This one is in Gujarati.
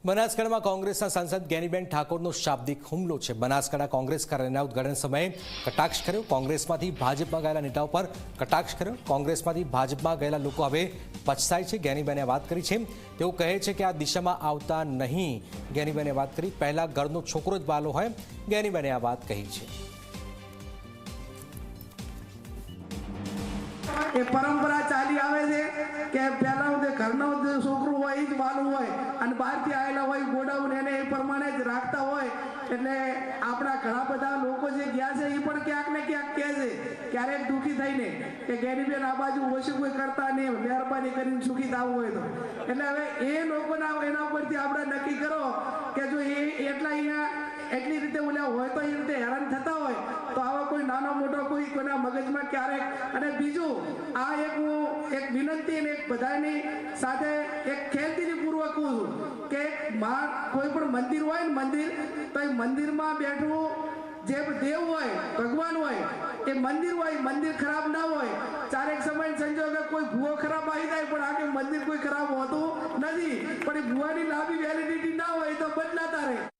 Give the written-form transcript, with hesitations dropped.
બનાસકાંઠામાં કોંગ્રેસના સાંસદ જ્ઞાનીબેન ઠાકોરનો શાબ્દિક હુમલો છે। બનાસકાંઠા કોંગ્રેસ કાર્યાલયના ઉદ્ઘાટન સમયે કટાક્ષ કર્યો। કોંગ્રેસમાંથી ભાજપમાં ગયેલા નેતાઓ પર કટાક્ષ કર્યો। કોંગ્રેસમાંથી ભાજપમાં ગયેલા લોકો હવે પછતાય છે। જ્ઞાનીબેને વાત કરી છે। તેઓ કહે છે કે આ દિશામાં આવતા નહીં। જ્ઞાનીબેને વાત કરી, પહેલા ઘરનો છોકરો જ બાલો હોય। જ્ઞાનીબેને આ વાત કહી છે। એ પરંપરા ચાલી આવે છે કે પહેલા ઘરનો છોકરો હોય એ જ બાલું હોય અને બહારથી આવેલા હોય ગોડાઉન એને એ પ્રમાણે જ રાખતા હોય। એટલે આપણા ઘણા બધા લોકો જે ગયા છે એ પણ ક્યાંક ને ક્યાંક કહે છે ક્યારેક દુઃખી થઈને કે જ્ઞાનીબેન આ બાજુ ઓછું કોઈ કરતા નહીં, મહેરબાની કરીને સુખી થવું હોય તો। એટલે હવે એ લોકોના એના ઉપરથી આપણે નક્કી કરો કે જો એ એટલા અહીંયા એટલી રીતે ઓલા હોય તો એ રીતે હેરાન થતા હોય તો આવા કોઈ નાનો મોટો કોઈના મગજમાં ક્યારેક। અને બીજું આ હું એક વિનંતી અને એક બધાની સાથે એક ખેલદિલીપૂર્વક કહું છું કે કોઈ પણ મંદિર હોય ને મંદિર, તો એ મંદિરમાં બેઠવું જે દેવ હોય, ભગવાન હોય, એ મંદિર હોય, મંદિર ખરાબ ના હોય। ચારેક સમય સંજોગે કોઈ ભૂવો ખરાબ આવી જાય પણ આગે મંદિર કોઈ ખરાબ હોતું નથી, પણ એ ભૂવાની લાંબી વેલિડિટી ના હોય તો બદલાતા રહે।